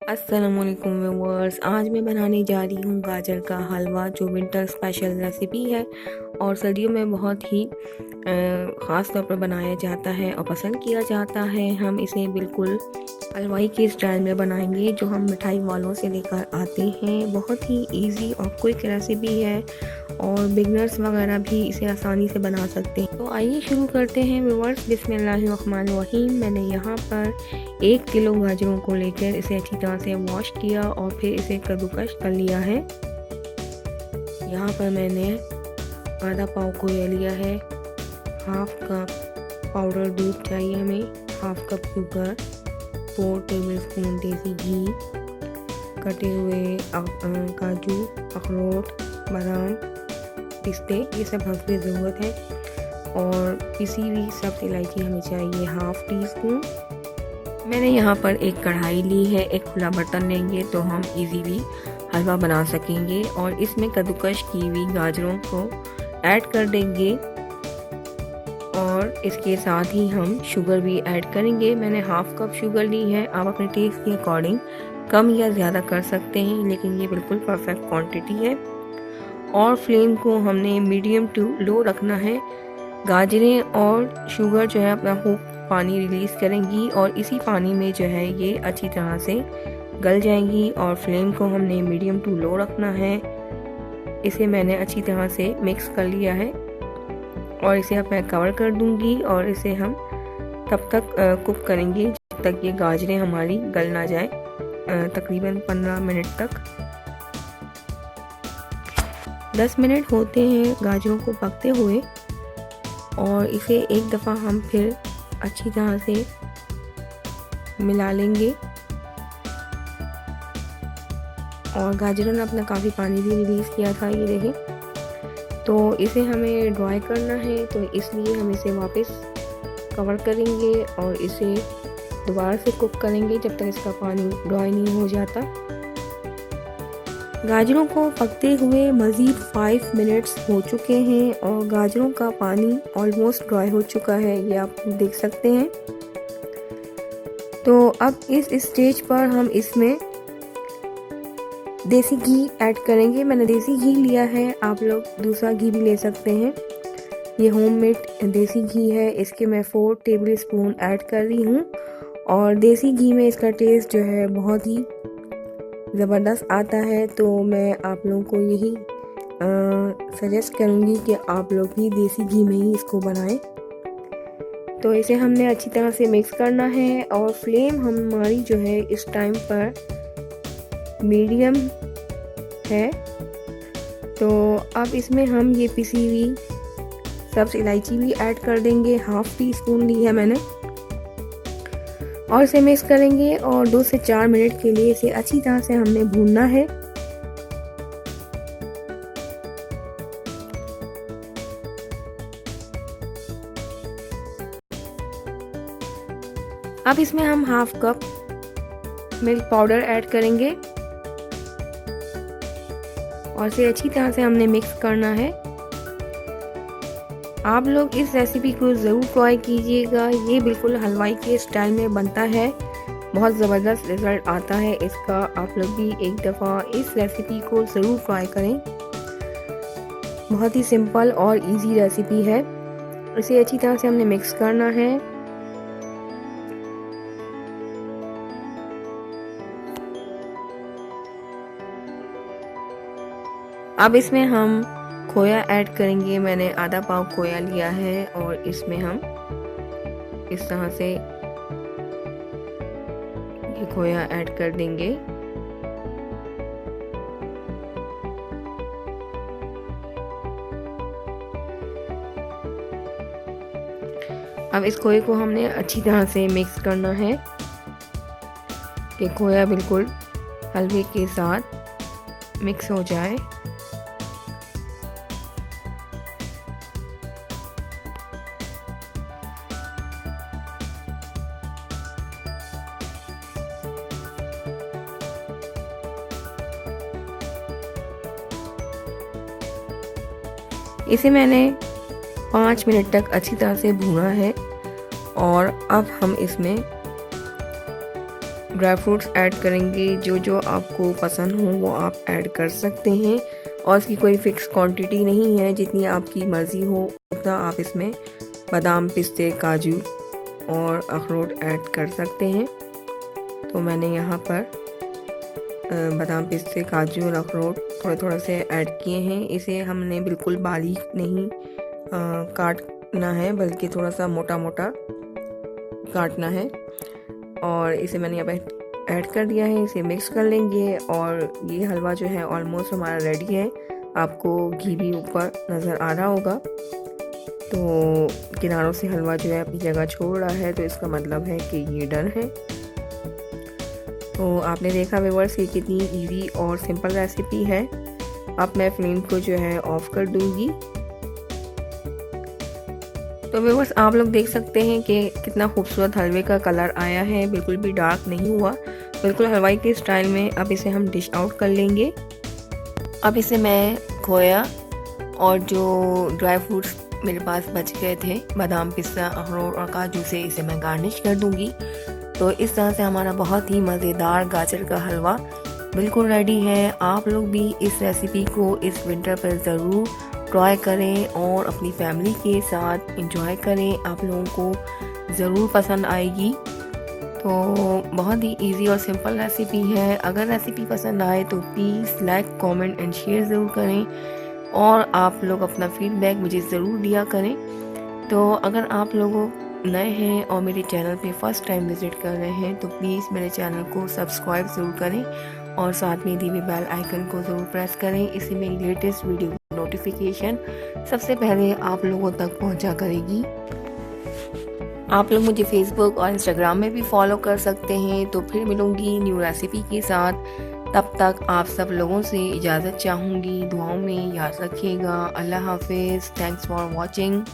अस्सलामुअलैकुम व्यूअर्स, आज मैं बनाने जा रही हूँ गाजर का हलवा जो विंटर स्पेशल रेसिपी है और सर्दियों में बहुत ही ख़ास तौर पर बनाया जाता है और पसंद किया जाता है। हम इसे बिल्कुल हलवाई के स्टाइल में बनाएंगे जो हम मिठाई वालों से लेकर आते हैं। बहुत ही इजी और क्विक रेसिपी है और बिगनर्स वगैरह भी इसे आसानी से बना सकते हैं। तो आइए शुरू करते हैं व्यूअर्स। बिस्मिल्लाहिर्रहमानिर्रहीम। मैंने यहाँ पर 1 किलो गाजरों को लेकर इसे अच्छी तरह से वॉश किया और फिर इसे कद्दूकस कर लिया है। यहाँ पर मैंने आधा पाव खोया लिया है, हाफ कप पाउडर दूध चाहिए हमें, हाफ कप शुगर, 4 टेबलस्पून देसी घी, कटे हुए काजू, अखरोट, बादाम, पिस्ते, ये सब हल्की ज़रूरत है और पिसी हुई सब्ज़ इलायची हमें चाहिए हाफ टी स्पून। मैंने यहाँ पर एक कढ़ाई ली है, एक खुला बर्तन लेंगे तो हम इजीली हलवा बना सकेंगे और इसमें कद्दूकस की हुई गाजरों को ऐड कर देंगे और इसके साथ ही हम शुगर भी ऐड करेंगे। मैंने हाफ कप शुगर ली है, आप अपने टेस्ट के अकॉर्डिंग कम या ज़्यादा कर सकते हैं, लेकिन ये बिल्कुल परफेक्ट क्वांटिटी है। और फ्लेम को हमने मीडियम टू लो रखना है। गाजरें और शुगर जो है अपना खूब पानी रिलीज़ करेंगी और इसी पानी में जो है ये अच्छी तरह से गल जाएंगी और फ्लेम को हमने मीडियम टू लो रखना है। इसे मैंने अच्छी तरह से मिक्स कर लिया है और इसे अब मैं कवर कर दूंगी और इसे हम तब तक कुक करेंगे जब तक ये गाजरें हमारी गल ना जाए, तकरीबन 15 मिनट तक। 10 मिनट होते हैं गाजरों को पकते हुए और इसे एक दफ़ा हम फिर अच्छी तरह से मिला लेंगे और गाजरों ने अपना काफ़ी पानी भी रिलीज़ किया था, ये देखें। तो इसे हमें ड्राई करना है, तो इसलिए हम इसे वापस कवर करेंगे और इसे दोबारा से कुक करेंगे जब तक इसका पानी ड्राई नहीं हो जाता। गाजरों को पकते हुए मज़ीद 5 मिनट्स हो चुके हैं और गाजरों का पानी ऑलमोस्ट ड्राई हो चुका है, ये आप देख सकते हैं। तो अब इस स्टेज पर हम इसमें देसी घी ऐड करेंगे। मैंने देसी घी लिया है, आप लोग दूसरा घी भी ले सकते हैं। ये होममेड देसी घी है, इसके मैं 4 टेबलस्पून ऐड कर रही हूँ और देसी घी में इसका टेस्ट जो है बहुत ही ज़बरदस्त आता है। तो मैं आप लोगों को यही सजेस्ट करूँगी कि आप लोग भी देसी घी में ही इसको बनाएं। तो इसे हमने अच्छी तरह से मिक्स करना है और फ्लेम हमारी जो है इस टाइम पर मीडियम है। तो अब इसमें हम ये पिसी हुई सब्ज़ इलायची भी ऐड कर देंगे, हाफ टी स्पून ली है मैंने, और इसे मिक्स करेंगे और 2 से 4 मिनट के लिए इसे अच्छी तरह से हमने भूनना है। अब इसमें हम half cup milk powder add करेंगे और इसे अच्छी तरह से हमने मिक्स करना है। आप लोग इस रेसिपी को ज़रूर ट्राई कीजिएगा, ये बिल्कुल हलवाई के स्टाइल में बनता है, बहुत ज़बरदस्त रिज़ल्ट आता है इसका। आप लोग भी एक दफ़ा इस रेसिपी को ज़रूर ट्राई करें, बहुत ही सिंपल और इजी रेसिपी है। इसे अच्छी तरह से हमने मिक्स करना है। अब इसमें हम खोया ऐड करेंगे। मैंने आधा पाव खोया लिया है और इसमें हम इस तरह से ये खोया ऐड कर देंगे। अब इस खोए को हमने अच्छी तरह से मिक्स करना है कि खोया बिल्कुल हलवे के साथ मिक्स हो जाए। इसे मैंने 5 मिनट तक अच्छी तरह से भूना है और अब हम इसमें ड्राई फ्रूट्स ऐड करेंगे, जो जो आपको पसंद हो वो आप ऐड कर सकते हैं और इसकी कोई फ़िक्स क्वांटिटी नहीं है, जितनी आपकी मर्ज़ी हो उतना आप इसमें बादाम, पिस्ते, काजू और अखरोट ऐड कर सकते हैं। तो मैंने यहाँ पर बादाम, पिस्ते, काजू और अखरोट थोड़े थोड़े से ऐड किए हैं। इसे हमने बिल्कुल बारीक नहीं काटना है, बल्कि थोड़ा सा मोटा मोटा काटना है। और इसे मैंने यहाँ पे ऐड कर दिया है। इसे मिक्स कर लेंगे और ये हलवा जो है ऑलमोस्ट हमारा रेडी है। आपको घी भी ऊपर नज़र आ रहा होगा, तो किनारों से हलवा जो है अपनी जगह छोड़ रहा है, तो इसका मतलब है कि ये डन है। तो आपने देखा व्यूअर्स ये कितनी इजी और सिंपल रेसिपी है। अब मैं फ्लेम को जो है ऑफ कर दूंगी। तो व्यूअर्स आप लोग देख सकते हैं कि कितना खूबसूरत हलवे का कलर आया है, बिल्कुल भी डार्क नहीं हुआ, बिल्कुल हलवाई के स्टाइल में। अब इसे हम डिश आउट कर लेंगे। अब इसे मैं खोया और जो ड्राई फ्रूट्स मेरे पास बच गए थे, बादाम, पिस्ता, अखरोट और काजू से इसे मैं गार्निश कर दूंगी। तो इस तरह से हमारा बहुत ही मज़ेदार गाजर का हलवा बिल्कुल रेडी है। आप लोग भी इस रेसिपी को इस विंटर पर ज़रूर ट्राई करें और अपनी फैमिली के साथ एंजॉय करें। आप लोगों को ज़रूर पसंद आएगी। तो बहुत ही इजी और सिंपल रेसिपी है। अगर रेसिपी पसंद आए तो please like, comment and share ज़रूर करें और आप लोग अपना फीडबैक मुझे ज़रूर दिया करें। तो अगर आप लोगों नए हैं और मेरे चैनल पे फर्स्ट टाइम विज़िट कर रहे हैं तो प्लीज़ मेरे चैनल को सब्सक्राइब ज़रूर करें और साथ में दी हुई बेल आइकन को ज़रूर प्रेस करें। इससे मेरी लेटेस्ट वीडियो नोटिफिकेशन सबसे पहले आप लोगों तक पहुंचा करेगी। आप लोग मुझे फेसबुक और इंस्टाग्राम में भी फॉलो कर सकते हैं। तो फिर मिलूंगी न्यू रेसिपी के साथ। तब तक आप सब लोगों से इजाज़त चाहूँगी। दुआओं में याद रखिएगा। अल्लाह हाफिज़। Thanks for watching.